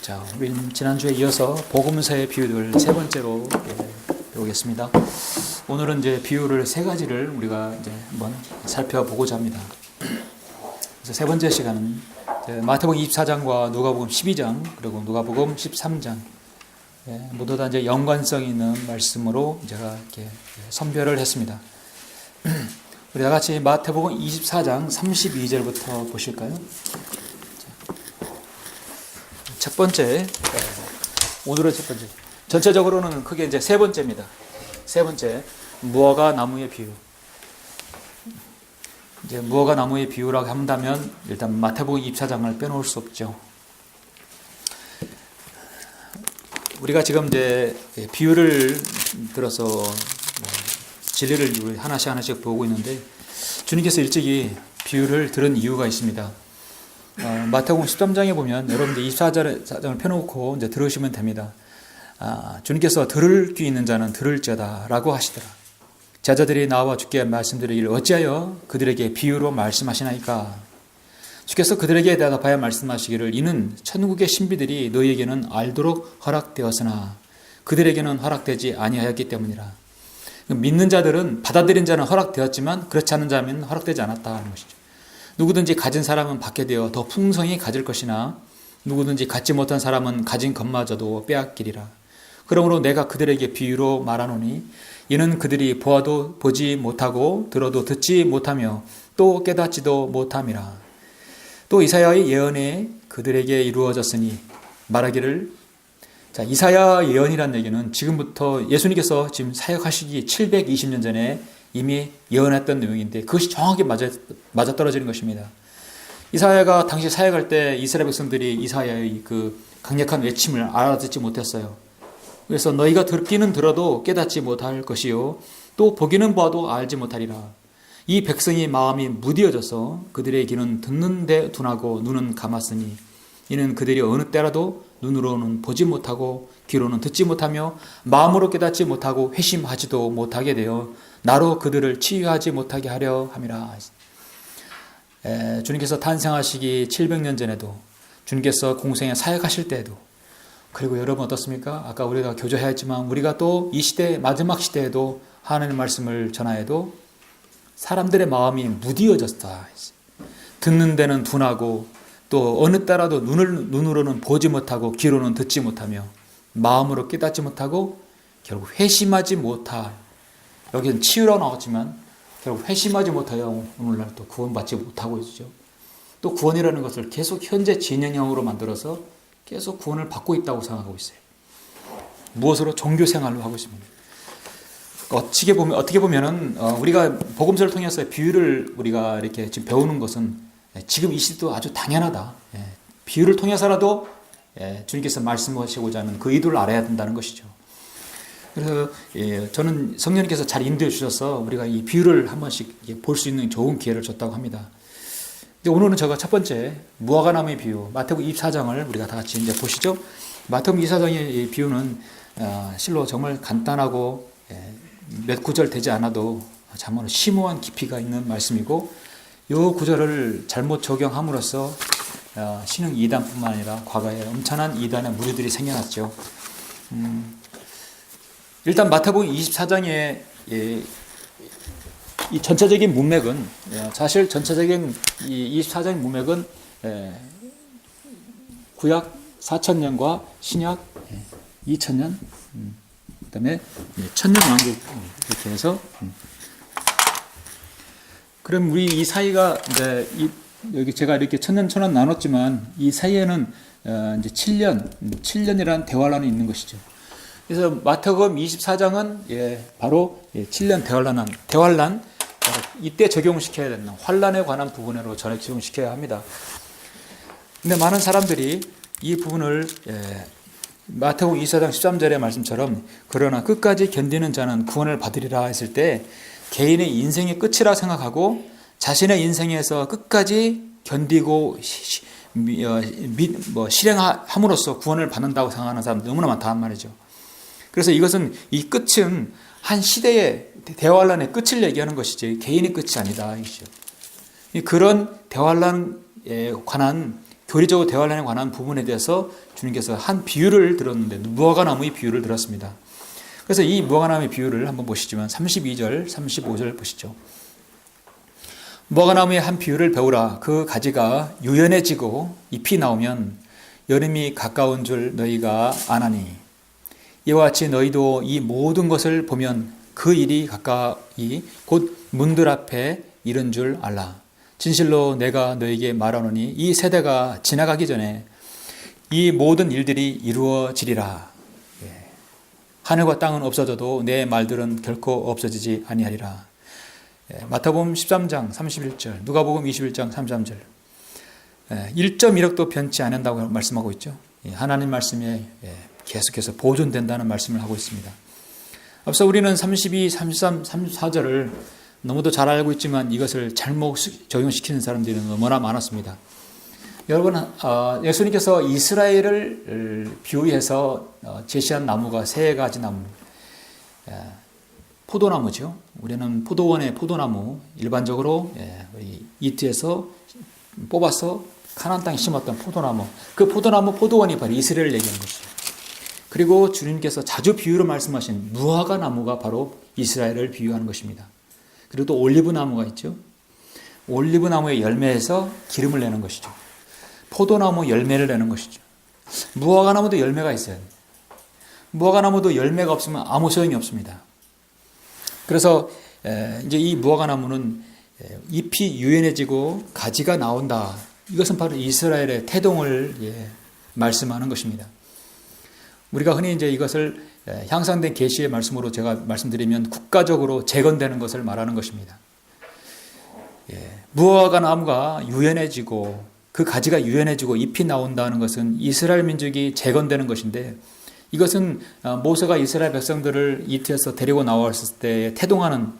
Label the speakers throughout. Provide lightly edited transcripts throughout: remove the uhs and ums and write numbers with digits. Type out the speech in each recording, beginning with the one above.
Speaker 1: 자, 우리 지난주에 이어서 복음서의 비유를 세 번째로 배우겠습니다. 오늘은 이제 비유를 세 가지를 우리가 이제 한번 살펴보고자 합니다. 그래서 세 번째 시간은 마태복음 24장과 누가복음 12장 그리고 누가복음 13장 모두 다 이제 연관성 있는 말씀으로 제가 이렇게 선별을 했습니다. 우리 다 같이 마태복음 24장 32절부터 보실까요? 첫 번째, 오늘의 첫 번째. 전체적으로는 크게 이제 세 번째입니다. 세 번째, 무화과 나무의 비유. 이제 무화과 나무의 비유라고 한다면 일단 마태복음 24장을 빼놓을 수 없죠. 우리가 지금 이제 비유를 들어서 진리를 하나씩 보고 있는데 주님께서 일찍이 비유를 들은 이유가 있습니다. 마태복음 13장에 보면 여러분들 24장을 펴놓고 이제 들으시면 됩니다. 주님께서 들을 귀 있는 자는 들을지어다 라고 하시더라. 제자들이 나와 주께 말씀드리기를 어찌하여 그들에게 비유로 말씀하시나이까. 주께서 그들에게 대답하여 말씀하시기를 이는 천국의 신비들이 너희에게는 알도록 허락되었으나 그들에게는 허락되지 아니하였기 때문이라. 믿는 자들은 받아들인 자는 허락되었지만 그렇지 않은 자는 허락되지 않았다 하는 것이죠. 누구든지 가진 사람은 받게 되어 더 풍성히 가질 것이나 누구든지 갖지 못한 사람은 가진 것마저도 빼앗기리라. 그러므로 내가 그들에게 비유로 말하노니 이는 그들이 보아도 보지 못하고 들어도 듣지 못하며 또 깨닫지도 못함이라. 또 이사야의 예언이 그들에게 이루어졌으니 말하기를. 자, 이사야 예언이라는 얘기는 지금부터 예수님께서 지금 사역하시기 720년 전에 이미 예언했던 내용인데 그것이 정확히 맞아떨어지는 것입니다. 이사야가 당시 사역할 때 이스라엘 백성들이 이사야의 그 강력한 외침을 알아듣지 못했어요. 그래서 너희가 듣기는 들어도 깨닫지 못할 것이요 또 보기는 봐도 알지 못하리라. 이 백성의 마음이 무디어져서 그들의 귀는 듣는 데 둔하고 눈은 감았으니 이는 그들이 어느 때라도 눈으로는 보지 못하고 귀로는 듣지 못하며 마음으로 깨닫지 못하고 회심하지도 못하게 되어 나로 그들을 치유하지 못하게 하려 함이라. 주님께서 탄생하시기 700년 전에도 주님께서 공생에 사역하실 때에도 그리고 여러분 어떻습니까? 아까 우리가 교조해야 했지만 우리가 또 이 시대 마지막 시대에도 하나님의 말씀을 전하여도 사람들의 마음이 무디어졌다. 듣는 데는 둔하고 또 어느 때라도 눈으로는 보지 못하고 귀로는 듣지 못하며 마음으로 깨닫지 못하고 결국 회심하지 못할. 여기는 치유라고 나왔지만 결국 회심하지 못하여 오늘날 또 구원받지 못하고 있죠. 또 구원이라는 것을 계속 현재 진행형으로 만들어서 계속 구원을 받고 있다고 생각하고 있어요. 무엇으로? 종교 생활로 하고 있습니다. 어떻게 보면은 우리가 복음서를 통해서 비유를 우리가 이렇게 지금 배우는 것은 지금 이 시대도 아주 당연하다. 비유를 통해서라도 주님께서 말씀하시고자 하는 그 의도를 알아야 된다는 것이죠. 그래서 저는 성령님께서 잘 인도해 주셔서 우리가 이 비유를 한 번씩 볼 수 있는 좋은 기회를 줬다고 합니다. 오늘은 제가 첫 번째 무화과 나무의 비유 마태복음 24장을 우리가 다 같이 이제 보시죠. 마태복음 24장의 비유는 실로 정말 간단하고 몇 구절 되지 않아도 참으로 심오한 깊이가 있는 말씀이고 이 구절을 잘못 적용함으로써 신흥 이단뿐만 아니라 과거에 엄청난 이단의 무리들이 생겨났죠. 일단 마태복음 24장의 이 전체적인 문맥은 사실 전체적인 이 24장의 문맥은 구약 4000년과 신약 2000년 그다음에 천년왕국 이렇게 해서 그럼 우리 이 사이가 이제 여기 제가 이렇게 천년 나눴지만 이 사이에는 이제 7년이라는 대환란이 있는 것이죠. 그래서 마태복음 24장은 바로 7년 대환란 이때 적용시켜야 되는 환란에 관한 부분으로 전액 적용시켜야 합니다. 근데 많은 사람들이 이 부분을 마태복음 24장 13절의 말씀처럼 그러나 끝까지 견디는 자는 구원을 받으리라 했을 때 개인의 인생의 끝이라 생각하고 자신의 인생에서 끝까지 견디고 실행함으로써 구원을 받는다고 생각하는 사람들 너무나 많다는 말이죠. 그래서 이것은 이 끝은 한 시대의 대환란의 끝을 얘기하는 것이지 개인의 끝이 아니다. 그런 대환란에 관한 도리적으로 대환란에 관한 부분에 대해서 주님께서 한 비유를 들었는데 무화과나무의 비유를 들었습니다. 그래서 이 무화과나무의 비유를 한번 보시지만 32절, 35절 보시죠. 무화과나무의 한 비유를 배우라. 그 가지가 유연해지고 잎이 나오면 여름이 가까운 줄 너희가 아나니 이와 같이 너희도 이 모든 것을 보면 그 일이 가까이 곧 문들 앞에 이른 줄 알라. 진실로 내가 너에게 말하노니 이 세대가 지나가기 전에 이 모든 일들이 이루어지리라. 하늘과 땅은 없어져도 내 말들은 결코 없어지지 아니하리라. 마태복음 13장 31절, 누가복음 21장 33절. 1.1억도 변치 않는다고 말씀하고 있죠. 하나님 말씀에 계속해서 보존된다는 말씀을 하고 있습니다. 앞서 우리는 32, 33, 34절을 너무도 잘 알고 있지만 이것을 잘못 적용시키는 사람들이 너무나 많았습니다. 여러분, 예수님께서 이스라엘을 비유해서 제시한 나무가 세 가지 나무. 포도나무죠. 우리는 포도원의 포도나무, 일반적으로 이트에서 뽑아서 가나안 땅에 심었던 포도나무. 그 포도나무, 포도원이 바로 이스라엘을 얘기하는 것이죠. 그리고 주님께서 자주 비유로 말씀하신 무화과 나무가 바로 이스라엘을 비유하는 것입니다. 그리고 또 올리브 나무가 있죠. 올리브 나무의 열매에서 기름을 내는 것이죠. 포도나무 열매를 내는 것이죠. 무화과 나무도 열매가 있어요. 무화과 나무도 열매가 없으면 아무 소용이 없습니다. 그래서 이제 이 무화과 나무는 잎이 유연해지고 가지가 나온다. 이것은 바로 이스라엘의 태동을 말씀하는 것입니다. 우리가 흔히 이제 이것을 향상된 계시의 말씀으로 제가 말씀드리면 국가적으로 재건되는 것을 말하는 것입니다. 무화과 나무가 유연해지고 그 가지가 유연해지고 잎이 나온다는 것은 이스라엘 민족이 재건되는 것인데 이것은 모세가 이스라엘 백성들을 이집트에서 데리고 나왔을 때 태동하는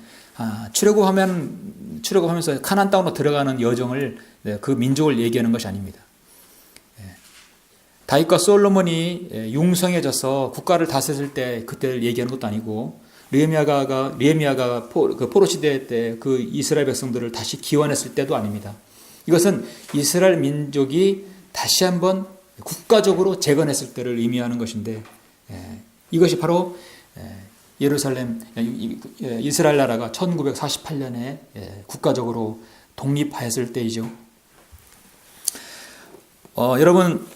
Speaker 1: 출애굽하면서 가나안 땅으로 들어가는 여정을 그 민족을 얘기하는 것이 아닙니다. 다윗과 솔로몬이 융성해져서 국가를 다스릴 때 그때를 얘기하는 것도 아니고 느헤미야가 포로 시대 때 그 이스라엘 백성들을 다시 기원했을 때도 아닙니다. 이것은 이스라엘 민족이 다시 한번 국가적으로 재건했을 때를 의미하는 것인데 이것이 바로 예루살렘 이스라엘 나라가 1948년에 국가적으로 독립하였을 때이죠. 여러분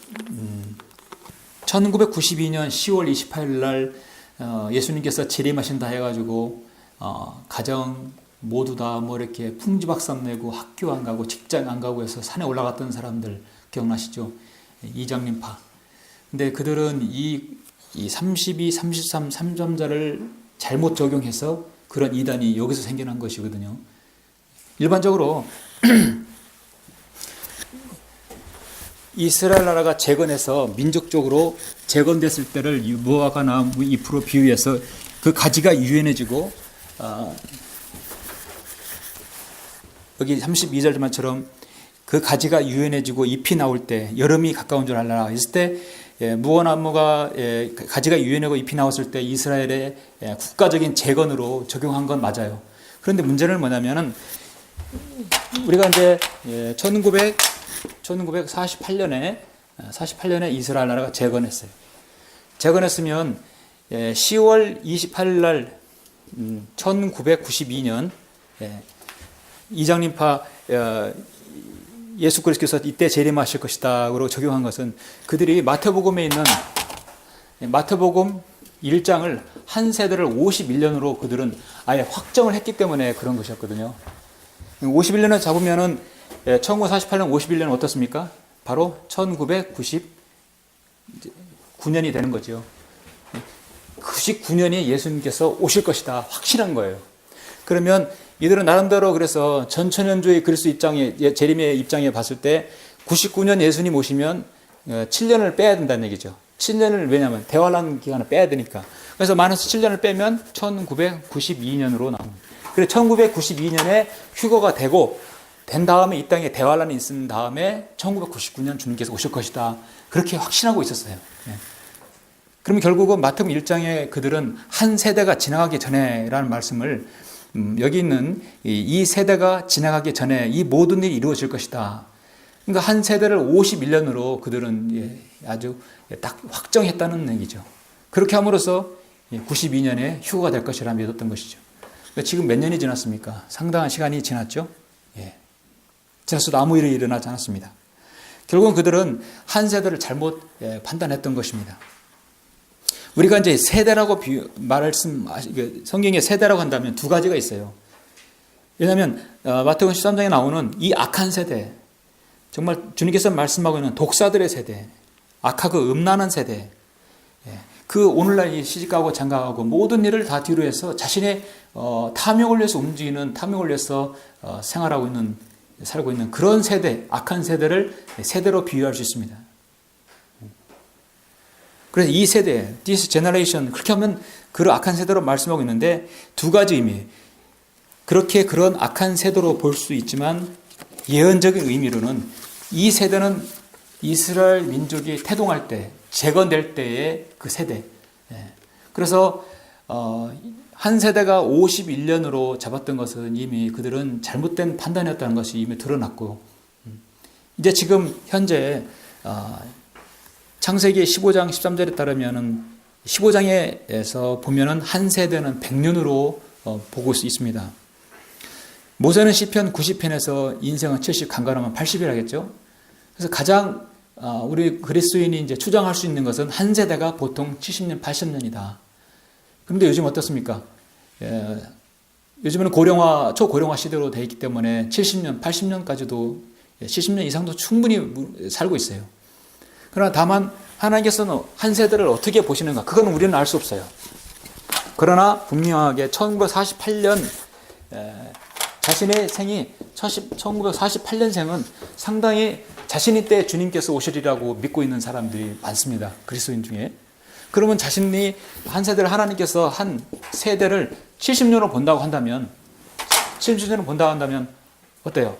Speaker 1: 1992년 10월 28일 날 예수님께서 재림하신다 해가지고 가정 모두 다 뭐 이렇게 풍지박산 내고 학교 안 가고 직장 안 가고 해서 산에 올라갔던 사람들 기억나시죠? 이장님파. 근데 그들은 이 32, 33, 3점자를 잘못 적용해서 그런 이단이 여기서 생겨난 것이거든요. 일반적으로 이스라엘 나라가 재건해서 민족적으로 재건됐을 때를 무화과 나무 잎으로 비유해서 그 가지가 유연해지고 여기 32절만처럼 그 가지가 유연해지고 잎이 나올 때 여름이 가까운 줄 알라 했을 때 무화과나무가 가지가 유연하고 잎이 나왔을 때 이스라엘의 국가적인 재건으로 적용한 건 맞아요. 그런데 문제는 뭐냐면은 우리가 이제 1948년에 이스라엘 나라가 재건했어요. 재건했으면 10월 28일 날 1992년 이장님파 예수 그리스도께서 이때 재림하실 것이다로 적용한 것은 그들이 마태복음에 있는 마태복음 1장을 한 세대를 51년으로 그들은 아예 확정을 했기 때문에 그런 것이었거든요. 51년을 잡으면은 1948년 51년은 어떻습니까? 바로 1999년이 되는 거죠. 99년이 예수님께서 오실 것이다. 확실한 거예요. 그러면 이들은 나름대로 그래서 전천년주의 그리스도 입장에 재림의 입장에 봤을 때 99년 예수님 오시면 7년을 빼야 된다는 얘기죠. 7년을 왜냐하면 대환란 기간을 빼야 되니까. 그래서 마이너스 7년을 빼면 1992년으로 나옵니다. 그래서 1992년에 휴거가 된 다음에 이 땅에 대환란이 있은 다음에 1999년 주님께서 오실 것이다. 그렇게 확신하고 있었어요. 그러면 결국은 마태복음 1장에 그들은 한 세대가 지나가기 전에라는 말씀을 여기 있는 이 세대가 지나가기 전에 이 모든 일이 이루어질 것이다. 그러니까 한 세대를 51년으로 그들은 아주 딱 확정했다는 얘기죠. 그렇게 함으로써 92년에 휴거가 될 것이라 믿었던 것이죠. 그러니까 지금 몇 년이 지났습니까? 상당한 시간이 지났죠. 지났어도 아무 일이 일어나지 않았습니다. 결국은 그들은 한 세대를 잘못 판단했던 것입니다. 우리가 이제 세대라고 성경에 세대라고 한다면 두 가지가 있어요. 왜냐하면 마태복음 13장에 나오는 이 악한 세대, 정말 주님께서 말씀하고 있는 독사들의 세대, 악하고 음란한 세대, 그 오늘날 이 시집가고 장가가고 모든 일을 다 뒤로 해서 자신의 탐욕을 위해서 움직이는, 탐욕을 위해서 살고 있는 그런 세대, 악한 세대를 세대로 비유할 수 있습니다. 그래서 이 세대, this generation, 그렇게 하면 그 악한 세대로 말씀하고 있는데 두 가지 의미. 그렇게 그런 악한 세대로 볼 수 있지만 예언적인 의미로는 이 세대는 이스라엘 민족이 태동할 때, 재건될 때의 그 세대. 그래서 한 세대가 51년으로 잡았던 것은 이미 그들은 잘못된 판단이었다는 것이 이미 드러났고, 이제 지금 현재 창세기 15장 13절에 따르면은 15장에서 보면은 한 세대는 100년으로 보고 있습니다. 모세는 시편 90편에서 인생은 70, 강건하면 80이라겠죠. 그래서 가장 우리 그리스도인이 이제 추정할 수 있는 것은 한 세대가 보통 70년, 80년이다. 그런데 요즘 어떻습니까? 요즘은 초고령화 시대로 되어 있기 때문에 70년, 80년까지도 70년 이상도 충분히 살고 있어요. 그러나 다만 하나님께서는 한 세대를 어떻게 보시는가? 그건 우리는 알 수 없어요. 그러나 분명하게 1948년 자신의 생이 1948년생은 상당히 자신이 때 주님께서 오시리라고 믿고 있는 사람들이 많습니다. 그리스도인 중에. 그러면 자신이 한 세대를 하나님께서 한 세대를 70년으로 본다고 한다면 70년으로 본다고 한다면 어때요?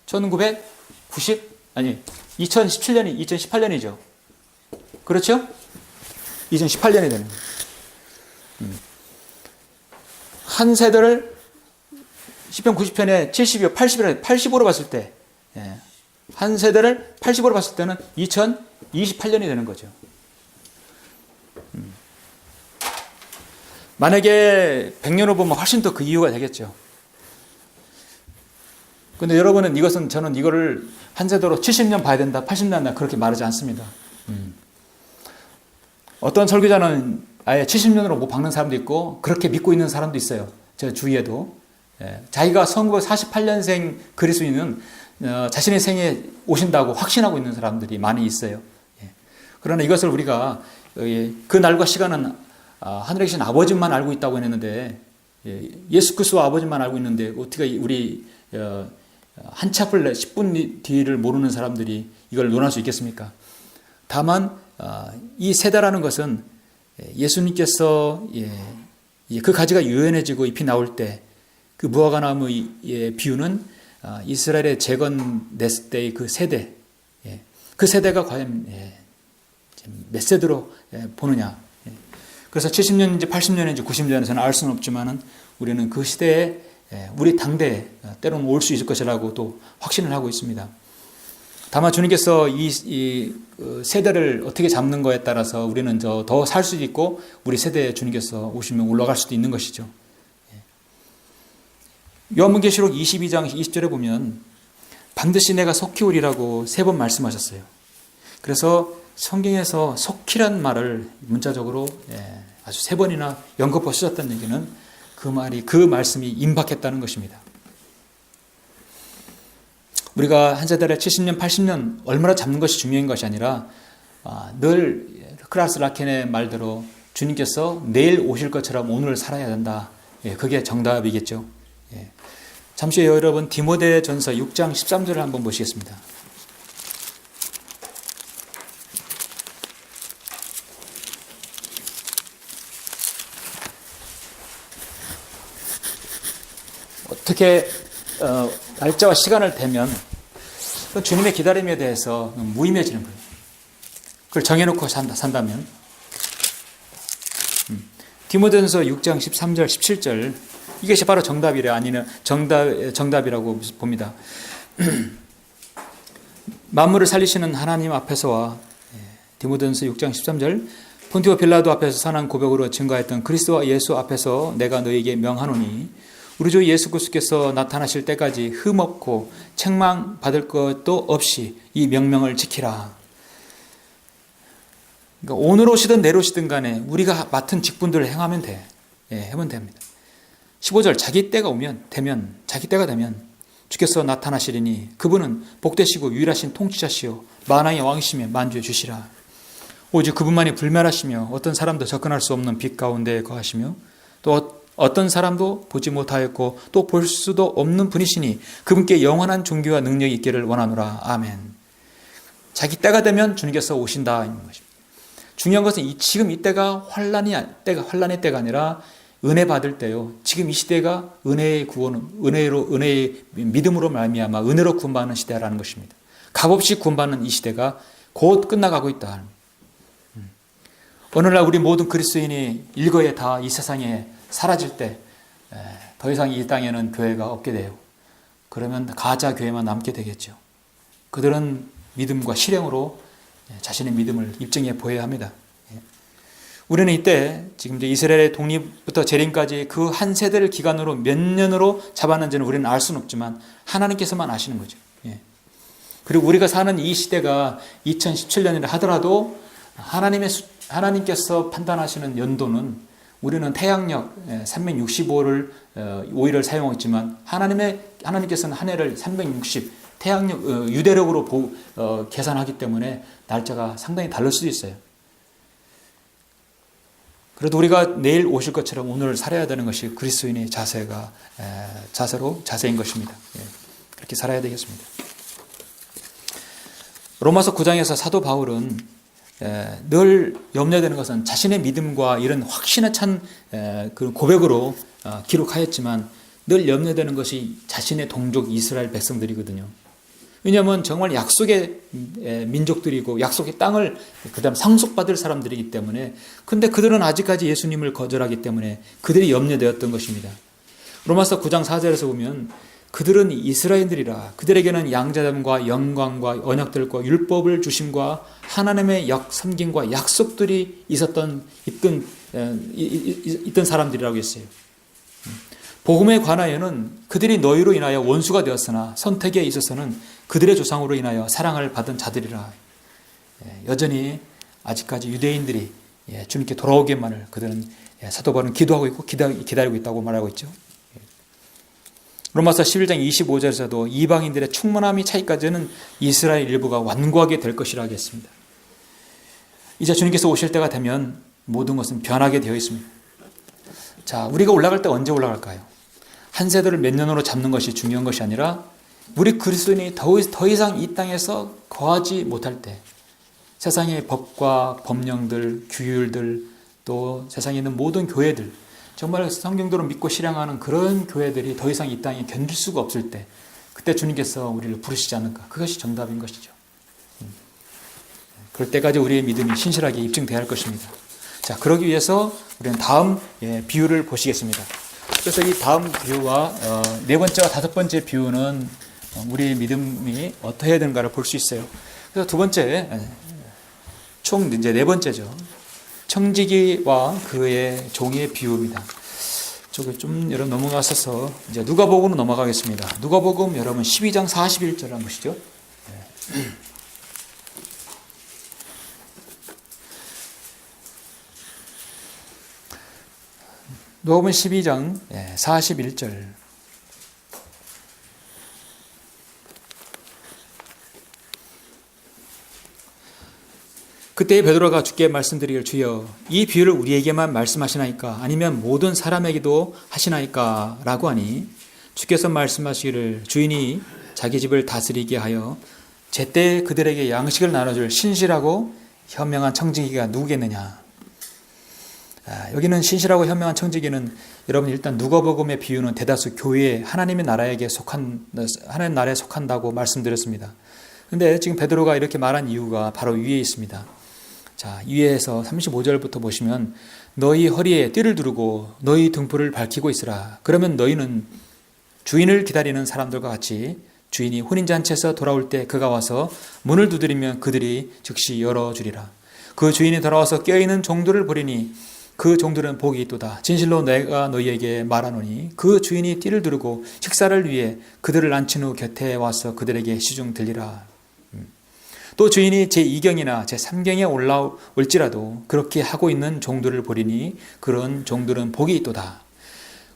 Speaker 1: 2018년이죠. 그렇죠? 2018년이 되는 거예요. 한 세대를 시편 90편에 70이요, 85로 봤을 때, 한 세대를 85로 봤을 때는 2028년이 되는 거죠. 만약에 100년으로 보면 훨씬 더 그 이유가 되겠죠. 근데 여러분은 저는 이거를 한 세대로 70년 봐야 된다, 80년 한다, 그렇게 말하지 않습니다. 어떤 설교자는 아예 70년으로 못 박는 사람도 있고, 그렇게 믿고 있는 사람도 있어요. 제 주위에도. 자기가 1948년생 그리스도인은 자신의 생에 오신다고 확신하고 있는 사람들이 많이 있어요. 그러나 이것을 우리가 그 날과 시간은 하늘에 계신 아버지만 알고 있다고 했는데, 예수 그리스도와 아버지만 알고 있는데 어떻게 우리 한치 앞을 10분 뒤를 모르는 사람들이 이걸 논할 수 있겠습니까? 다만 이 세대라는 것은 예수님께서 그 가지가 유연해지고 잎이 나올 때 그 무화과 나무의 비유는 이스라엘의 재건됐을 때의 그 세대, 그 세대가 과연 몇 세대로 보느냐. 그래서 70년인지 80년인지 90년에서는 알 수는 없지만은 우리는 그 시대에 우리 당대에 때로는 올 수 있을 것이라고 또 확신을 하고 있습니다. 다만 주님께서 이 세대를 어떻게 잡는 거에 따라서 우리는 더 살 수도 있고 우리 세대에 주님께서 오시면 올라갈 수도 있는 것이죠. 요한복음계시록 22장 20절에 보면 반드시 내가 속히 오리라고 3번 말씀하셨어요. 그래서 성경에서 속히란 말을 문자적으로 아주 3번이나 연거푸 쓰셨다는 얘기는 그 말씀이 임박했다는 것입니다. 우리가 한 세대를 70년, 80년 얼마나 잡는 것이 중요한 것이 아니라 늘 크라스 라켄의 말대로 주님께서 내일 오실 것처럼 오늘 살아야 된다. 그게 정답이겠죠. 잠시 후에 여러분 디모데전서 6장 13절을 한번 보시겠습니다. 어떻게 날짜와 시간을 대면 주님의 기다림에 대해서 무의미해지는 거예요. 그걸 정해놓고 산다면 디모데전서 6장 13절 17절 이것이 바로 정답이라 아니면 정답이라고 봅니다. 만물을 살리시는 하나님 앞에서와 디모데전서 6장 13절 폰티오 빌라도 앞에서 선한 고백으로 증거했던 그리스도와 예수 앞에서 내가 너에게 명하노니 우리 주 예수 그리스도께서 나타나실 때까지 흠없고 책망받을 것도 없이 이 명령을 지키라. 그러니까 오늘 오시든 내일 오시든 간에 우리가 맡은 직분들을 행하면 돼. 하면 됩니다. 15절 자기 때가 자기 때가 되면 주께서 나타나시리니 그분은 복되시고 유일하신 통치자시요 만왕의 왕이시며 만주에 주시라. 오직 그분만이 불멸하시며 어떤 사람도 접근할 수 없는 빛 가운데 거하시며 또 어떤 사람도 보지 못하였고 또 볼 수도 없는 분이시니 그분께 영원한 존귀와 능력이 있기를 원하노라. 아멘. 자기 때가 되면 주님께서 오신다 있는 것입니다. 중요한 것은 지금 이 때가 환란의 때가 아니라 은혜 받을 때요. 지금 이 시대가 은혜의 구원, 은혜의 믿음으로 말미암아 은혜로 구원받는 시대라는 것입니다. 값없이 구원받는 이 시대가 곧 끝나가고 있다. 어느 날 우리 모든 그리스도인이 일거에 다 이 세상에 사라질 때 더 이상 이 땅에는 교회가 없게 돼요. 그러면 가짜 교회만 남게 되겠죠. 그들은 믿음과 실행으로 자신의 믿음을 입증해 보여야 합니다. 우리는 이때 지금 이제 이스라엘의 독립부터 재림까지 그 한 세대를 기간으로 몇 년으로 잡았는지는 우리는 알 수는 없지만 하나님께서만 아시는 거죠. 그리고 우리가 사는 이 시대가 2017년이라 하더라도 하나님께서 판단하시는 연도는 우리는 태양력 365를 사용했지만 하나님께서는 한 해를 360 태양력 유대력으로 계산하기 때문에 날짜가 상당히 다를 수도 있어요. 그래도 우리가 내일 오실 것처럼 오늘 살아야 되는 것이 그리스도인의 자세인 것입니다. 그렇게 살아야 되겠습니다. 로마서 9장에서 사도 바울은 늘 염려되는 것은 자신의 믿음과 이런 확신에 찬 그 고백으로 기록하였지만 늘 염려되는 것이 자신의 동족 이스라엘 백성들이거든요. 왜냐하면 정말 약속의 민족들이고 약속의 땅을 그다음 상속받을 사람들이기 때문에 근데 그들은 아직까지 예수님을 거절하기 때문에 그들이 염려되었던 것입니다. 로마서 9장 4절에서 보면 그들은 이스라엘들이라 그들에게는 양자됨과 영광과 언약들과 율법을 주심과 하나님의 섬김과 약속들이 있던 사람들이라고 했어요. 복음에 관하여는 그들이 너희로 인하여 원수가 되었으나 선택에 있어서는 그들의 조상으로 인하여 사랑을 받은 자들이라. 여전히 아직까지 유대인들이 주님께 돌아오기만을 그들은 사도 바울은 기도하고 있고 기다리고 있다고 말하고 있죠. 로마서 11장 25절에서도 이방인들의 충만함이 차이까지는 이스라엘 일부가 완고하게 될 것이라고 했습니다. 이제 주님께서 오실 때가 되면 모든 것은 변하게 되어 있습니다. 자, 우리가 올라갈 때 언제 올라갈까요? 한 세대를 몇 년으로 잡는 것이 중요한 것이 아니라 우리 그리스도인이 더 이상 이 땅에서 거하지 못할 때 세상의 법과 법령들, 규율들 또 세상에 있는 모든 교회들 정말 성경대로 믿고 실행하는 그런 교회들이 더 이상 이 땅에 견딜 수가 없을 때 그때 주님께서 우리를 부르시지 않을까. 그것이 정답인 것이죠. 그럴 때까지 우리의 믿음이 신실하게 입증되어야 할 것입니다. 자, 그러기 위해서 우리는 다음 비유를 보시겠습니다. 그래서 이 다음 비유와 네 번째와 다섯 번째 비유는 우리의 믿음이 어떻게 해야 되는가를 볼 수 있어요. 그래서 두 번째, 총 이제 네 번째죠. 청지기와 그의 종의 비유입니다. 저기 좀 여러분 넘어갔어서 이제 누가복음으로 넘어가겠습니다. 누가복음 여러분 12장 41절 한번 보시죠. 누가복음 12장 41절. 그때 베드로가 주께 말씀드리기를 주여 이 비유를 우리에게만 말씀하시나이까 아니면 모든 사람에게도 하시나이까 라고 하니 주께서 말씀하시기를 주인이 자기 집을 다스리게 하여 제때 그들에게 양식을 나눠줄 신실하고 현명한 청지기가 누구겠느냐. 여기는 신실하고 현명한 청지기는 여러분 일단 누가복음의 비유는 대다수 교회 하나님의 나라에 속한다고 말씀드렸습니다. 근데 지금 베드로가 이렇게 말한 이유가 바로 위에 있습니다. 자, 위에서 35절부터 보시면 너희 허리에 띠를 두르고 너희 등불을 밝히고 있으라. 그러면 너희는 주인을 기다리는 사람들과 같이 주인이 혼인잔치에서 돌아올 때 그가 와서 문을 두드리면 그들이 즉시 열어주리라. 그 주인이 돌아와서 깨어있는 종들을 보리니 그 종들은 복이 있도다. 진실로 내가 너희에게 말하노니 그 주인이 띠를 두르고 식사를 위해 그들을 앉힌 후 곁에 와서 그들에게 시중 들리라. 또 주인이 제2경이나 제3경에 올라올지라도 그렇게 하고 있는 종들을 보리니 그런 종들은 복이 있도다.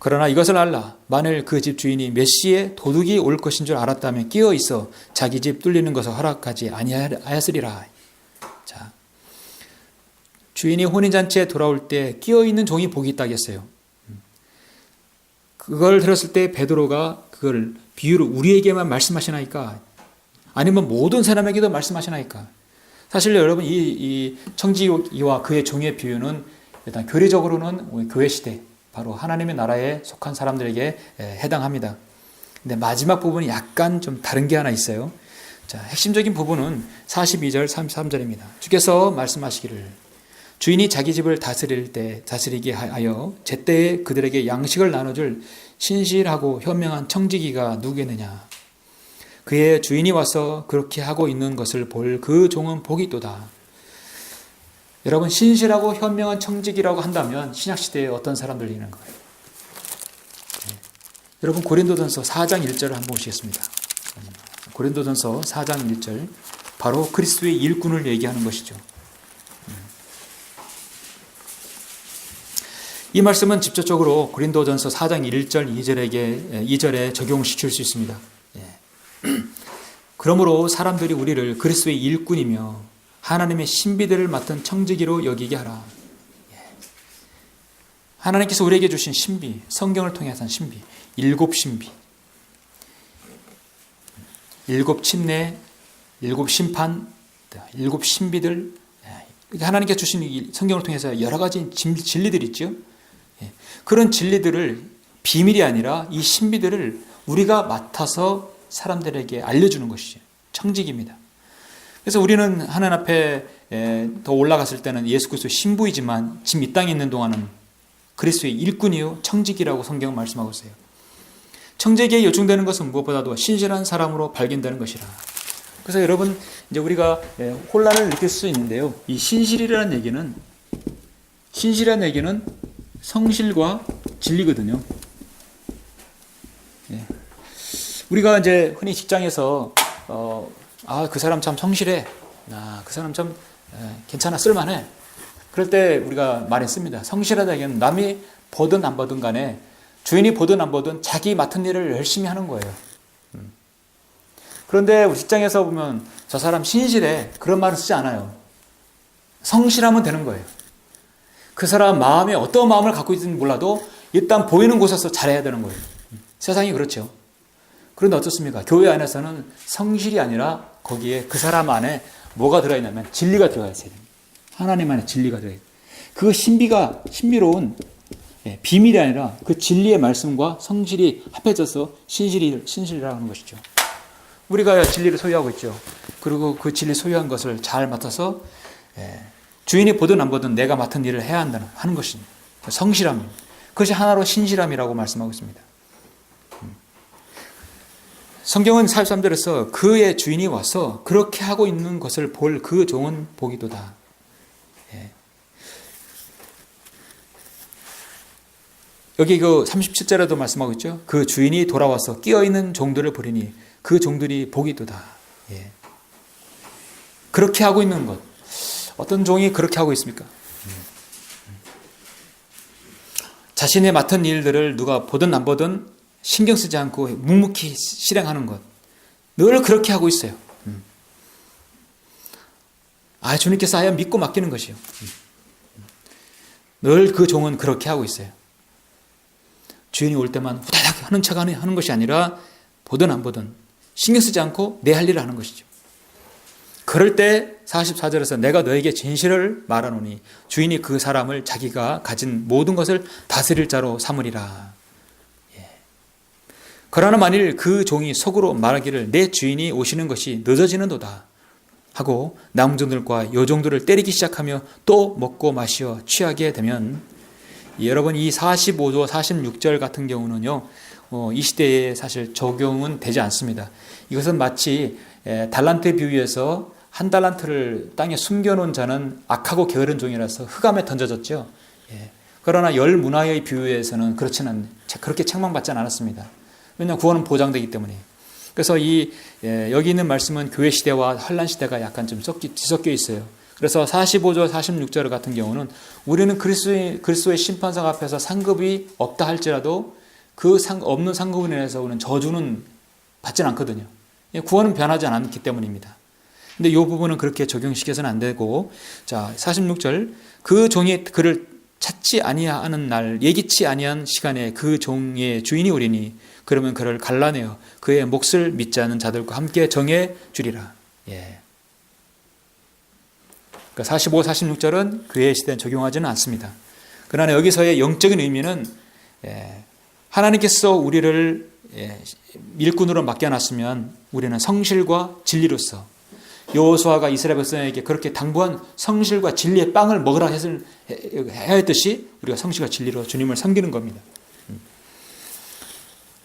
Speaker 1: 그러나 이것을 알라. 만일 그 집 주인이 몇 시에 도둑이 올 것인 줄 알았다면 끼어 있어 자기 집 뚫리는 것을 허락하지 아니하였으리라. 자, 주인이 혼인잔치에 돌아올 때 끼어 있는 종이 복이 있다겠어요. 그걸 들었을 때 베드로가 그걸 비유를 우리에게만 말씀하시나이까? 아니면 모든 사람에게도 말씀하시나이까? 사실 여러분 이 청지기와 그의 종의 비유는 일단 교리적으로는 교회 시대 바로 하나님의 나라에 속한 사람들에게 해당합니다. 근데 마지막 부분이 약간 좀 다른 게 하나 있어요. 자, 핵심적인 부분은 42절 33절입니다. 주께서 말씀하시기를 주인이 자기 집을 다스리게 하여 제때에 그들에게 양식을 나눠줄 신실하고 현명한 청지기가 누구겠느냐. 그의 주인이 와서 그렇게 하고 있는 것을 볼 그 종은 복이 있도다. 여러분 신실하고 현명한 청지기라고 한다면 신약시대에 어떤 사람들이 있는 거예요? 네. 여러분 고린도전서 4장 1절을 한번 보시겠습니다. 고린도전서 4장 1절 바로 그리스도의 일꾼을 얘기하는 것이죠. 이 말씀은 직접적으로 고린도전서 4장 1절 2절에 적용시킬 수 있습니다. 그러므로 사람들이 우리를 그리스도의 일꾼이며 하나님의 신비들을 맡은 청지기로 여기게 하라. 하나님께서 우리에게 주신 신비, 성경을 통해서 한 신비, 7신비, 7침례, 7심판, 7신비들, 하나님께서 주신 성경을 통해서 여러 가지 진리들이 있죠. 그런 진리들을 비밀이 아니라 이 신비들을 우리가 맡아서 사람들에게 알려주는 것이죠. 청지기입니다. 그래서 우리는 하나님 앞에 더 올라갔을 때는 예수 그리스도의 신부이지만 지금 이 땅에 있는 동안은 그리스도의 일꾼이요 청지기라고 성경은 말씀하고 있어요. 청지기에 요청되는 것은 무엇보다도 신실한 사람으로 발견되는 것이라. 그래서 여러분 이제 우리가 혼란을 느낄 수 있는데요. 이 신실이라는 얘기는 성실과 진리거든요. 우리가 이제 흔히 직장에서 그 사람 참 성실해. 그 사람 참 괜찮아, 쓸만해. 그럴 때 우리가 말했습니다. 성실하다기에는 남이 보든 안 보든 간에 주인이 보든 안 보든 자기 맡은 일을 열심히 하는 거예요. 그런데 우리 직장에서 보면 저 사람 신실해. 그런 말을 쓰지 않아요. 성실하면 되는 거예요. 그 사람 마음에 어떤 마음을 갖고 있는지 몰라도 일단 보이는 곳에서 잘해야 되는 거예요. 세상이 그렇죠. 그런데 어떻습니까? 교회 안에서는 성실이 아니라 거기에 그 사람 안에 뭐가 들어있냐면 진리가 들어가 있어야 됩니다. 하나님 안에 진리가 들어있어요. 그 신비로운 비밀이 아니라 그 진리의 말씀과 성실이 합해져서 신실이라고 하는 것이죠. 우리가 진리를 소유하고 있죠. 그리고 그 진리 소유한 것을 잘 맡아서 주인이 보든 안 보든 내가 맡은 일을 해야 하는 것입니다. 성실함. 그것이 하나로 신실함이라고 말씀하고 있습니다. 성경은 43절에서 그의 주인이 와서 그렇게 하고 있는 것을 볼 그 종은 복이도다. 여기 그 37절에도 말씀하고 있죠. 그 주인이 돌아와서 끼어있는 종들을 보리니 그 종들이 복이도다. 그렇게 하고 있는 것. 어떤 종이 그렇게 하고 있습니까? 자신의 맡은 일들을 누가 보든 안 보든 신경 쓰지 않고 묵묵히 실행하는 것. 늘 그렇게 하고 있어요. 주님께서 아예 믿고 맡기는 것이요. 늘 그 종은 그렇게 하고 있어요. 주인이 올 때만 후다닥 하는 척 하는 것이 아니라 보든 안 보든 신경 쓰지 않고 내 할 일을 하는 것이죠. 그럴 때 44절에서 내가 너에게 진실을 말하노니 주인이 그 사람을 자기가 가진 모든 것을 다스릴 자로 삼으리라. 그러나 만일 그 종이 속으로 말하기를 내 주인이 오시는 것이 늦어지는도다 하고 남종들과 여종들을 때리기 시작하며 또 먹고 마시어 취하게 되면 여러분 이 45조 46절 같은 경우는요 이 시대에 사실 적용은 되지 않습니다. 이것은 마치 달란트 비유에서 한 달란트를 땅에 숨겨놓은 자는 악하고 게으른 종이라서 흑암에 던져졌죠. 그러나 열 문화의 비유에서는 그렇게 책망받지 않았습니다. 왜냐하면 구원은 보장되기 때문에. 그래서 여기 있는 말씀은 교회 시대와 환란 시대가 약간 좀 뒤섞여 있어요. 그래서 45절, 46절 같은 경우는 우리는 그리스도의 심판상 앞에서 상급이 없다 할지라도 그 없는 상급으로 인해서 우리는 저주는 받지는 않거든요. 구원은 변하지 않기 때문입니다. 근데 이 부분은 그렇게 적용시켜서는 안 되고, 자, 46절, 그 종이 그를 찾지 아니하는 날, 예기치 아니한 시간에 그 종의 주인이 오리니 그러면 그를 갈라내어 그의 몫을 믿지 않는 자들과 함께 정해 주리라. 그러니까 45, 46절은 그의 시대에 적용하지는 않습니다. 그러나 여기서의 영적인 의미는 하나님께서 우리를 일꾼으로 맡겨놨으면 우리는 성실과 진리로서 여호수아가 이스라엘 백성에게 그렇게 당부한 성실과 진리의 빵을 먹으라 해야 했듯이 우리가 성실과 진리로 주님을 섬기는 겁니다.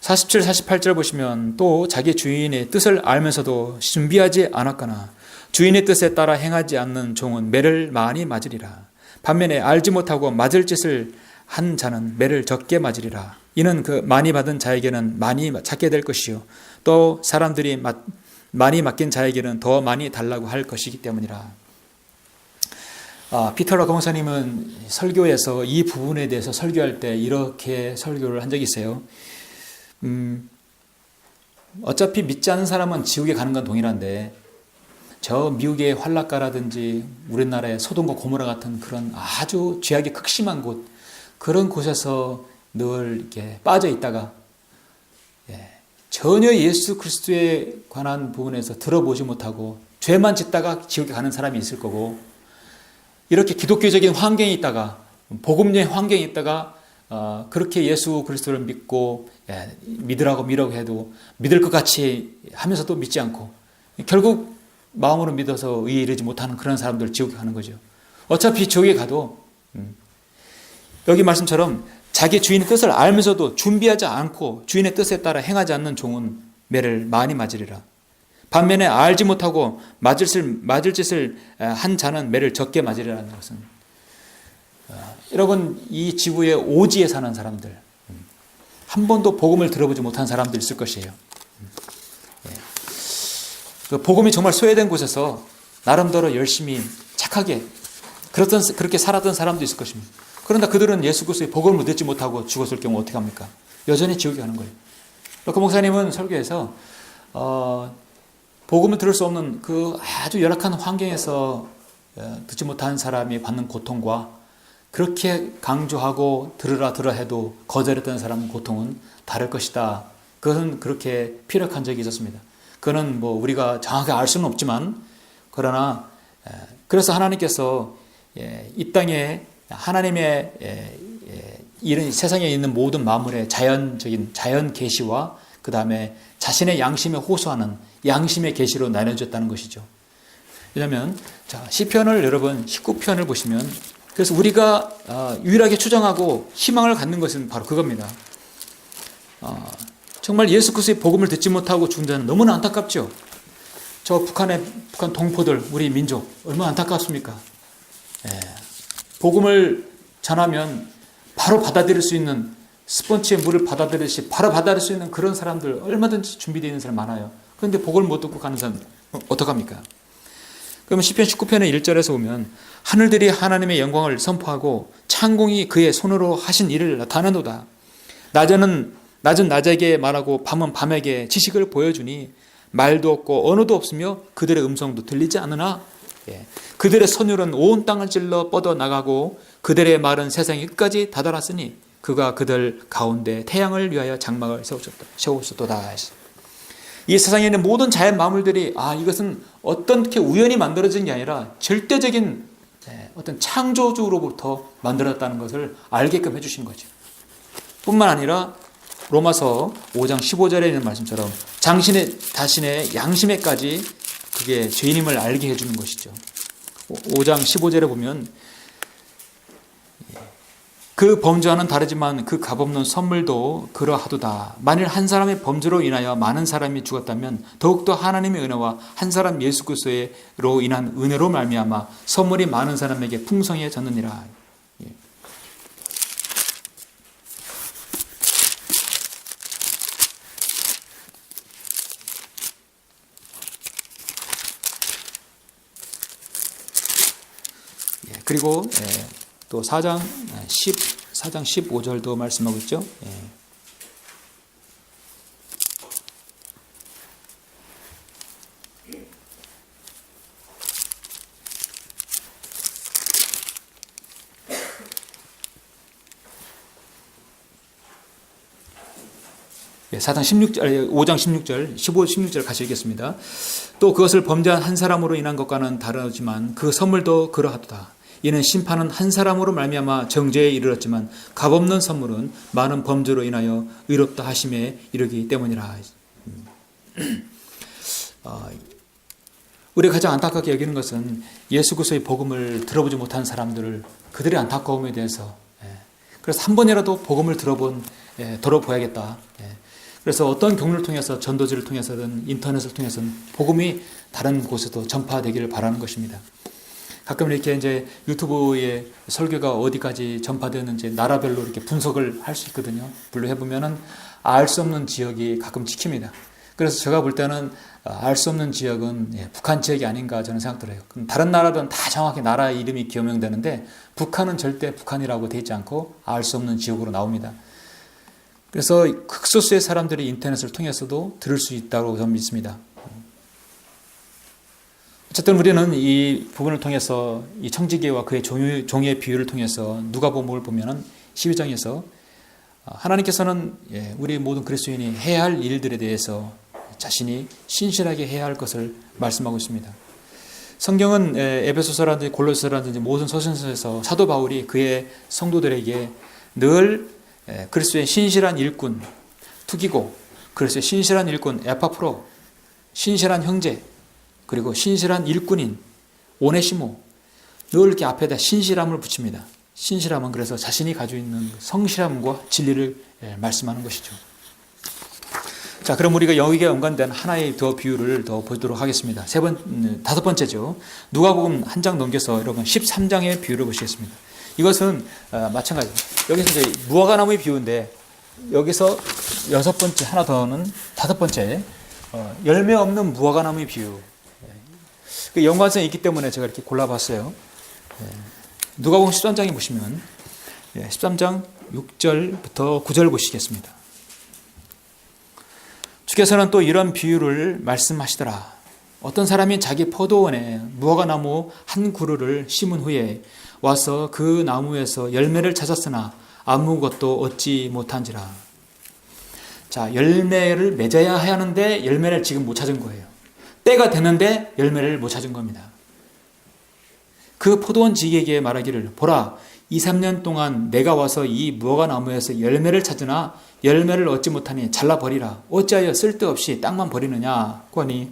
Speaker 1: 47, 48절 보시면 또 자기 주인의 뜻을 알면서도 준비하지 않았거나 주인의 뜻에 따라 행하지 않는 종은 매를 많이 맞으리라. 반면에 알지 못하고 맞을 짓을 한 자는 매를 적게 맞으리라. 이는 그 많이 받은 자에게는 많이 찾게 될 것이요 또 사람들이 많이 맡긴 자에게는 더 많이 달라고 할 것이기 때문이라. 피터 강목사님은 설교에서 이 부분에 대해서 설교할 때 이렇게 설교를 한 적이 있어요. 어차피 믿지 않는 사람은 지옥에 가는 건 동일한데 저 미국의 환락가라든지 우리나라의 소돔과 고모라 같은 그런 아주 죄악이 극심한 곳, 그런 곳에서 늘 이렇게 빠져 있다가 전혀 예수 그리스도에 관한 부분에서 들어보지 못하고 죄만 짓다가 지옥에 가는 사람이 있을 거고, 이렇게 기독교적인 환경에 있다가 복음의 환경에 있다가 그렇게 예수 그리스도를 믿고 믿으라고 해도 믿을 것 같이 하면서도 믿지 않고 결국 마음으로 믿어서 의에 이르지 못하는 그런 사람들 지옥에 가는 거죠. 어차피 지옥에 가도 여기 말씀처럼 자기 주인의 뜻을 알면서도 준비하지 않고 주인의 뜻에 따라 행하지 않는 종은 매를 많이 맞으리라. 반면에 알지 못하고 맞을 짓을 한 자는 매를 적게 맞으리라는 것은, 여러분 이 지구의 오지에 사는 사람들, 한 번도 복음을 들어보지 못한 사람들 있을 것이에요. 그 복음이 정말 소외된 곳에서 나름대로 열심히 착하게 그렇게 살았던 사람도 있을 것입니다. 그런데 그들은 예수 그리스도의 복음을 듣지 못하고 죽었을 경우 어떻게 합니까? 여전히 지옥에 가는 거예요. 그 목사님은 설교에서 복음을 들을 수 없는 그 아주 열악한 환경에서 듣지 못한 사람이 받는 고통과 그렇게 강조하고 들으라 해도 거절했던 사람의 고통은 다를 것이다. 그것은 그렇게 피력한 적이 있었습니다. 그거는 우리가 정확히 알 수는 없지만, 그러나 그래서 하나님께서 이 땅에 하나님의 이런 세상에 있는 모든 만물의 자연 계시와 그 다음에 자신의 양심에 호소하는 양심의 계시로 나눠졌다는 것이죠. 왜냐하면 시편을 여러분 19편을 보시면, 그래서 우리가 유일하게 추정하고 희망을 갖는 것은 바로 그겁니다. 정말 예수 그리스도의 복음을 듣지 못하고 죽은 자는 너무나 안타깝죠. 저 북한 동포들, 우리 민족 얼마나 안타깝습니까? 복음을 전하면 바로 받아들일 수 있는, 스펀지의 물을 받아들이듯이 바로 받아들일 수 있는 그런 사람들 얼마든지 준비되어 있는 사람 많아요. 그런데 복음을 못 듣고 가는 사람 어떡합니까? 그러면 시편 19편의 1절에서 보면 하늘들이 하나님의 영광을 선포하고 창공이 그의 손으로 하신 일을 나타내노다. 낮은 낮에게 말하고 밤은 밤에게 지식을 보여주니 말도 없고 언어도 없으며 그들의 음성도 들리지 않으나 그들의 선율은 온 땅을 찔러 뻗어나가고 그들의 말은 세상 끝까지 다다랐으니 그가 그들 가운데 태양을 위하여 장막을 세우셨도다. 이 세상에 있는 모든 자연 만물들이 이것은 어떻게 우연히 만들어진 게 아니라 절대적인 어떤 창조주로부터 만들어졌다는 것을 알게끔 해주신 거죠. 뿐만 아니라 로마서 5장 15절에 있는 말씀처럼 자신의 양심에까지 그게 죄인임을 알게 해주는 것이죠. 5장 15절에 보면 그 범죄와는 다르지만 그 값없는 선물도 그러하도다. 만일 한 사람의 범죄로 인하여 많은 사람이 죽었다면 더욱더 하나님의 은혜와 한 사람 예수 그리스도로 인한 은혜로 말미암아 선물이 많은 사람에게 풍성해졌느니라. 예. 그리고 또 4장 15절도 말씀하고 있죠. 예, 5장 16절, 16절 같이 읽겠습니다. 또 그것을 범죄한 한 사람으로 인한 것과는 다르지만 그 선물도 그러하도다. 이는 심판은 한 사람으로 말미암아 정죄에 이르렀지만 값없는 선물은 많은 범죄로 인하여 의롭다 하심에 이르기 때문이라. 우리가 가장 안타깝게 여기는 것은 예수 그리스도의 복음을 들어보지 못한 사람들을 그들의 안타까움에 대해서 그래서 한 번이라도 복음을 들어봐야겠다. 그래서 어떤 경로를 통해서 전도지를 통해서든 인터넷을 통해서든 복음이 다른 곳에도 전파되기를 바라는 것입니다. 가끔 이렇게 이제 유튜브에 설교가 어디까지 전파되는지 나라별로 이렇게 분석을 할 수 있거든요. 분류해 보면은 알 수 없는 지역이 가끔 찍힙니다. 그래서 제가 볼 때는 알 수 없는 지역은 북한 지역이 아닌가 저는 생각들어요. 다른 나라든 다 정확히 나라 이름이 기억명되는데 북한은 절대 북한이라고 되어 있지 않고 알 수 없는 지역으로 나옵니다. 그래서 극소수의 사람들이 인터넷을 통해서도 들을 수 있다고 저는 믿습니다. 어쨌든 우리는 이 부분을 통해서 이 청지기와 그의 종의 비유를 통해서 누가복음을 보면은 12장에서 하나님께서는 우리 모든 그리스도인이 해야 할 일들에 대해서 자신이 신실하게 해야 할 것을 말씀하고 있습니다. 성경은 에베소서라든지 골로새서라든지 모든 서신서에서 사도 바울이 그의 성도들에게 늘 그리스도의 신실한 일꾼 투기고, 그리스도의 신실한 일꾼 에파프로, 신실한 형제, 그리고 신실한 일꾼인 오네시모, 늘 이렇게 앞에다 신실함을 붙입니다. 신실함은 그래서 자신이 가지고 있는 성실함과 진리를 말씀하는 것이죠. 자, 그럼 우리가 여기에 연관된 하나의 더 비유를 더 보도록 하겠습니다. 다섯 번째죠. 누가복음 한 장 넘겨서 여러분 13장의 비유를 보시겠습니다. 이것은 마찬가지. 여기서 이제 무화과나무의 비유인데 여기서 여섯 번째 하나 더는 다섯 번째 열매 없는 무화과나무의 비유. 그 연관성이 있기 때문에 제가 이렇게 골라봤어요. 누가복음 13장에 보시면 13장 6절부터 9절 보시겠습니다. 주께서는 또 이런 비유를 말씀하시더라. 어떤 사람이 자기 포도원에 무화과나무 한 그루를 심은 후에 와서 그 나무에서 열매를 찾았으나 아무것도 얻지 못한지라. 자, 열매를 맺어야 하는데 열매를 지금 못 찾은 거예요. 때가 됐는데 열매를 못 찾은 겁니다. 그 포도원지기에게 말하기를 보라, 2, 3년 동안 내가 와서 이 무화과나무에서 열매를 찾으나 열매를 얻지 못하니 잘라버리라. 어찌하여 쓸데없이 땅만 버리느냐고 하니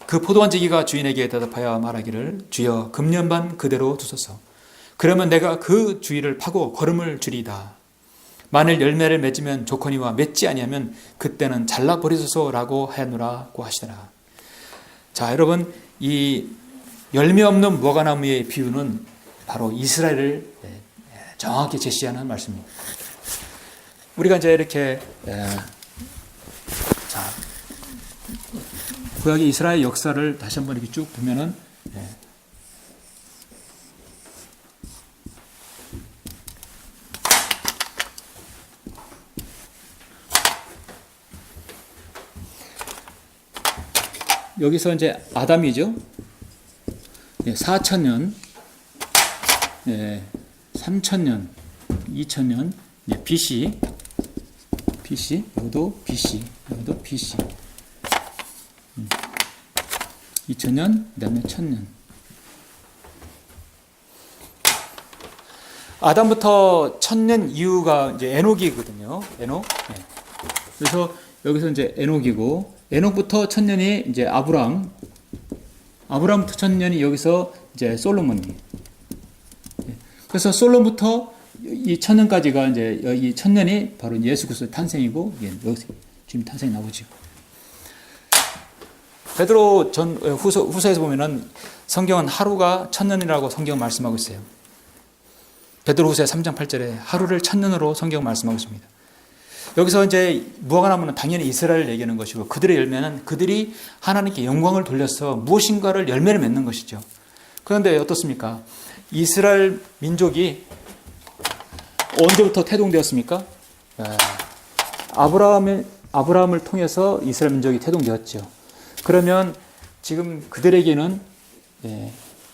Speaker 1: 그 포도원지기가 주인에게 대답하여 말하기를 주여 금년반 그대로 두소서. 그러면 내가 그 주위를 파고 거름을 주리이다. 만일 열매를 맺으면 좋거니와 맺지 아니하면 그때는 잘라버리소서라고 하노라고 하시더라. 자, 여러분, 이 열매 없는 무화과나무의 비유는 바로 이스라엘을 정확히 제시하는 말씀입니다. 우리가 이제 이렇게 자, 구약의 이스라엘 역사를 다시 한번 이렇게 쭉 보면은 여기서 이제 아담이죠. 4,000년, 3,000년, 2,000년, BC, 여기도 BC, 여기도 BC. 2,000년, 그 다음에 1,000년. 아담부터 1,000년 이후가 이제 에녹이거든요. 에녹. 그래서 여기서 이제 에녹이고, 에녹부터 1,000년이 이제 아브람부터 1,000년이 여기서 이제 솔로몬이. 그래서 솔로몬부터 이 천년까지가 이제 이 천년이 바로 예수 그리스도의 탄생이고 여기서 주님 탄생이 나오죠. 베드로 전 후서에서 보면은 성경은 하루가 천년이라고 성경 말씀하고 있어요. 베드로 후서 3장 8절에 하루를 천년으로 성경 말씀하고 있습니다. 여기서 이제 무화과 나무는 당연히 이스라엘을 얘기하는 것이고 그들의 열매는 그들이 하나님께 영광을 돌려서 무엇인가를 열매를 맺는 것이죠. 그런데 어떻습니까? 이스라엘 민족이 언제부터 태동되었습니까? 아브라함을 통해서 이스라엘 민족이 태동되었죠. 그러면 지금 그들에게는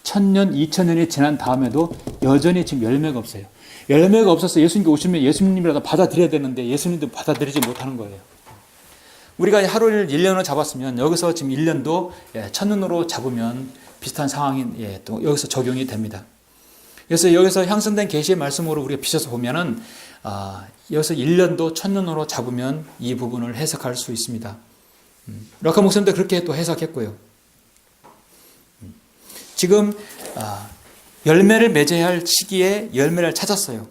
Speaker 1: 1000년, 2000년이 지난 다음에도 여전히 지금 열매가 없어요. 열매가 없어서 예수님께 오시면 예수님이라도 받아들여야 되는데 예수님도 받아들이지 못하는 거예요. 우리가 하루를 1년으로 잡았으면 여기서 지금 1년도 1000년으로 잡으면 비슷한 상황이 또 여기서 적용이 됩니다. 그래서 여기서 향선된 계시의 말씀으로 우리가 비춰서 보면은 여기서 1년도 1000년으로 잡으면 이 부분을 해석할 수 있습니다. 락카 목사님도 그렇게 또 해석했고요. 지금 열매를 맺어야 할 시기에 열매를 찾았어요.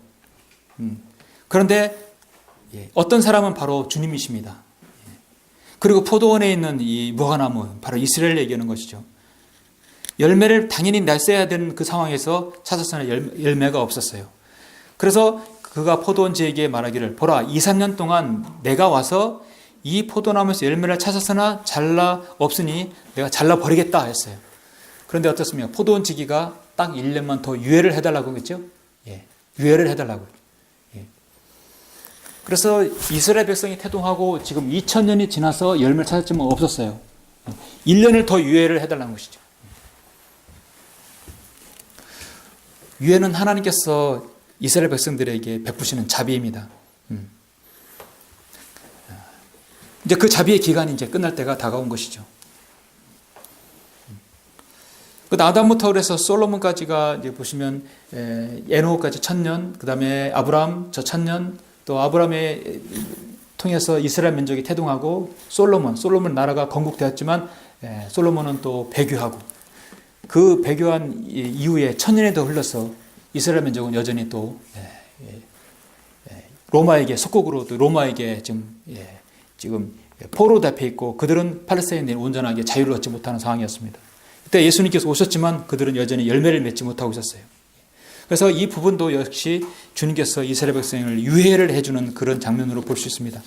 Speaker 1: 그런데 어떤 사람은 바로 주님이십니다. 그리고 포도원에 있는 이 무화과나무, 바로 이스라엘을 얘기하는 것이죠. 열매를 당연히 냈어야 되는 그 상황에서 찾았으나 열매가 없었어요. 그래서 그가 포도원지에게 말하기를 보라 2, 3년 동안 내가 와서 이 포도나무에서 열매를 찾았으나 잘라 없으니 내가 잘라버리겠다 했어요. 그런데 어떻습니까? 포도원지기가 딱 1년만 더 유예를 해달라고 했죠. 유예를 해달라고. 그래서 이스라엘 백성이 태동하고 지금 2000년이 지나서 열매를 찾았지만 없었어요. 1년을 더 유예를 해달라는 것이죠. 유예는 하나님께서 이스라엘 백성들에게 베푸시는 자비입니다. 이제 그 자비의 기간이 이제 끝날 때가 다가온 것이죠. 그 아담부터 그래서 솔로몬까지가 이제 보시면 에노까지 1000년, 그 다음에 아브라함 저 1000년, 또 아브라함에 통해서 이스라엘 민족이 태동하고 솔로몬 나라가 건국되었지만 솔로몬은 또 배교하고 그 배교한 이후에 1000년이 더 흘러서 이스라엘 민족은 여전히 또 로마에게 속국으로 또 로마에게 지금 포로 잡혀 있고 그들은 팔레스타인에 온전하게 자유를 얻지 못하는 상황이었습니다. 그때 예수님께서 오셨지만 그들은 여전히 열매를 맺지 못하고 있었어요. 그래서 이 부분도 역시 주님께서 이스라엘 백성을 유예를 해주는 그런 장면으로 볼 수 있습니다.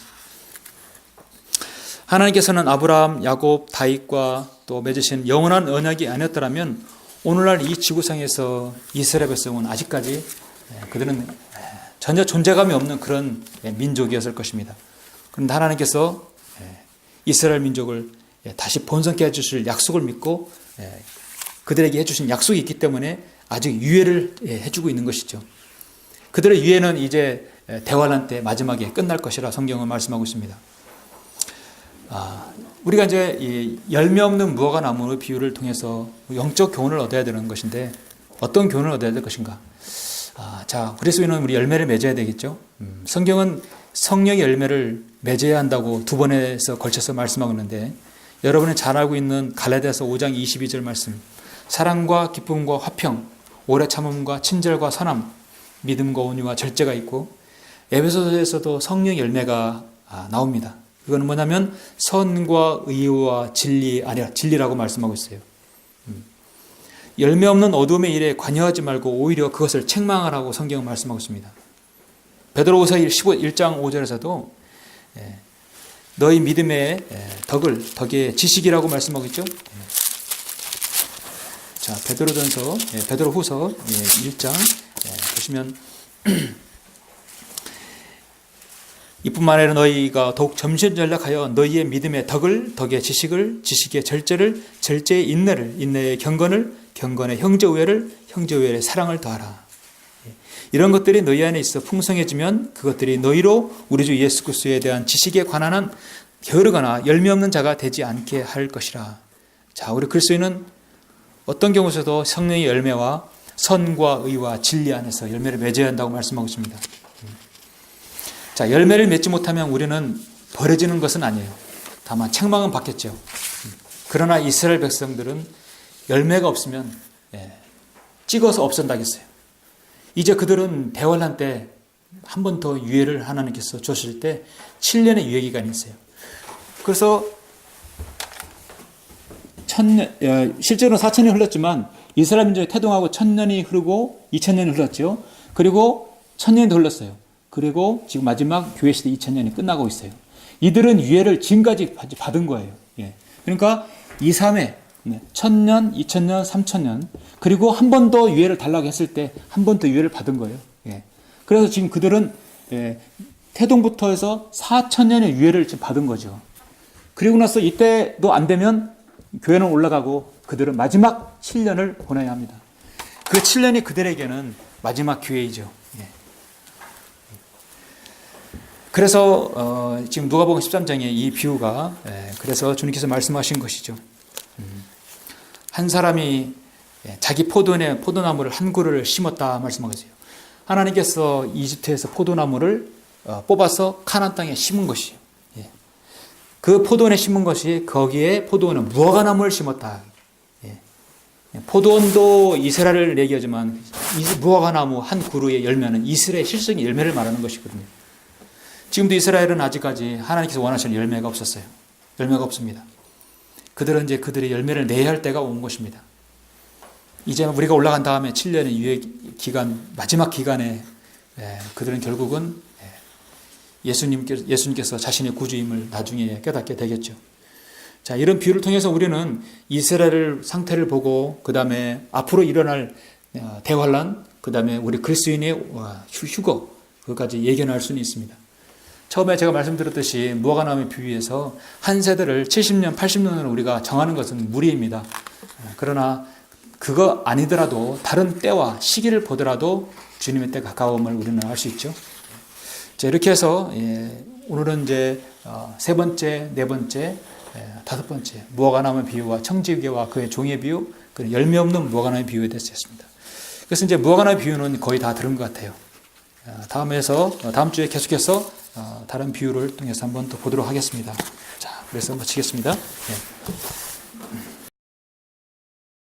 Speaker 1: 하나님께서는 아브라함, 야곱, 다윗과 또 맺으신 영원한 언약이 아니었더라면 오늘날 이 지구상에서 이스라엘 백성은 아직까지 그들은 전혀 존재감이 없는 그런 민족이었을 것입니다. 그런데 하나님께서 이스라엘 민족을 다시 번성케 해주실 약속을 믿고 그들에게 해주신 약속이 있기 때문에 아직 유예를 해주고 있는 것이죠. 그들의 유예는 이제 대환란 때 마지막에 끝날 것이라 성경은 말씀하고 있습니다. 우리가 이제 이 열매 없는 무화과 나무의 비유를 통해서 영적 교훈을 얻어야 되는 것인데 어떤 교훈을 얻어야 될 것인가? 자, 그리스도인은 우리 열매를 맺어야 되겠죠. 성경은 성령의 열매를 맺어야 한다고 두 번에서 걸쳐서 말씀하고 있는데 여러분이 잘 알고 있는 갈라디아서 5장 22절 말씀, 사랑과 기쁨과 화평, 오래 참음과 친절과 선함, 믿음과 온유와 절제가 있고 에베소서에서도 성령 열매가 나옵니다. 그건 뭐냐면 선과 의와 진리 아니라 진리라고 말씀하고 있어요. 열매 없는 어둠의 일에 관여하지 말고 오히려 그것을 책망하라고 성경은 말씀하고 있습니다. 베드로후서 1장 5절에서도 너희 믿음의 덕의 지식이라고 말씀하고 있죠. 자, 베드로후서 1장 보시면 이뿐만 아니라 너희가 더욱 점진전략하여 너희의 믿음의 덕의 지식을, 지식의 절제를, 절제의 인내를, 인내의 경건을, 경건의 형제우애를, 형제우애의 사랑을 더하라. 이런 것들이 너희 안에 있어 풍성해지면 그것들이 너희로 우리 주 예수 그리스도에 대한 지식에 관한 한 게으르거나 열매 없는 자가 되지 않게 할 것이라. 자, 우리 그리스도인은 어떤 경우에서도 성령의 열매와 선과 의와 진리 안에서 열매를 맺어야 한다고 말씀하고 있습니다. 자, 열매를 맺지 못하면 우리는 버려지는 것은 아니에요. 다만 책망은 받겠죠. 그러나 이스라엘 백성들은 열매가 없으면 찍어서 없앤다겠어요. 이제 그들은 대환란 때 한 번 더 유예를 하나님께서 주실 때 7년의 유예 기간이 있어요. 그래서 실제로는 4천년이 흘렀지만 이스라엘 민족이 태동하고 1000년이 흐르고 2000년이 흘렀죠. 그리고 1000년이 더 흘렀어요. 그리고 지금 마지막 교회 시대 2000년이 끝나고 있어요. 이들은 유예를 지금까지 받은 거예요. 예. 그러니까 2, 3회 1000년, 2000년, 3000년 그리고 한 번 더 유예를 달라고 했을 때 한 번 더 유예를 받은 거예요. 예. 그래서 지금 그들은 태동부터 해서 4000년의 유예를 지금 받은 거죠. 그리고 나서 이때도 안 되면 교회는 올라가고 그들은 마지막 7년을 보내야 합니다. 그 7년이 그들에게는 마지막 기회이죠. 예. 그래서 지금 누가복음 13장에 이 비유가 그래서 주님께서 말씀하신 것이죠. 한 사람이 자기 포도나무를 한 그루를 심었다 말씀하세요. 하나님께서 이집트에서 포도나무를 뽑아서 가나안 땅에 심은 것이에요. 예. 그 포도원에 심은 것이 거기에 포도원은 무화과나무를 심었다. 예. 포도원도 이스라엘을 얘기하지만 무화과나무 한 그루의 열매는 이스라엘 실성의 열매를 말하는 것이거든요. 지금도 이스라엘은 아직까지 하나님께서 원하시는 열매가 없었어요. 열매가 없습니다. 그들은 이제 그들의 열매를 내야 할 때가 온 것입니다. 이제 우리가 올라간 다음에 7년의 유예 기간, 마지막 기간에 그들은 결국은 예수님께서 자신의 구주임을 나중에 깨닫게 되겠죠. 자, 이런 비유를 통해서 우리는 이스라엘 상태를 보고 그 다음에 앞으로 일어날 대환란, 그 다음에 우리 그리스도인의 휴거 그것까지 예견할 수는 있습니다. 처음에 제가 말씀드렸듯이 무화과나무에 비유해서 한 세대를 70년, 80년으로 우리가 정하는 것은 무리입니다. 그러나 그거 아니더라도 다른 때와 시기를 보더라도 주님의 때 가까움을 우리는 알 수 있죠. 자, 이렇게 해서 오늘은 이제 세 번째, 네 번째, 다섯 번째 무화과나무 비유와 청지기와 그의 종의 비유, 그 열매 없는 무화과나무 비유에 대해서 했습니다. 그래서 이제 무화과나무 비유는 거의 다 들은 것 같아요. 다음 주에 계속해서 다른 비유를 통해서 한번 더 보도록 하겠습니다. 자, 그래서 마치겠습니다. 네.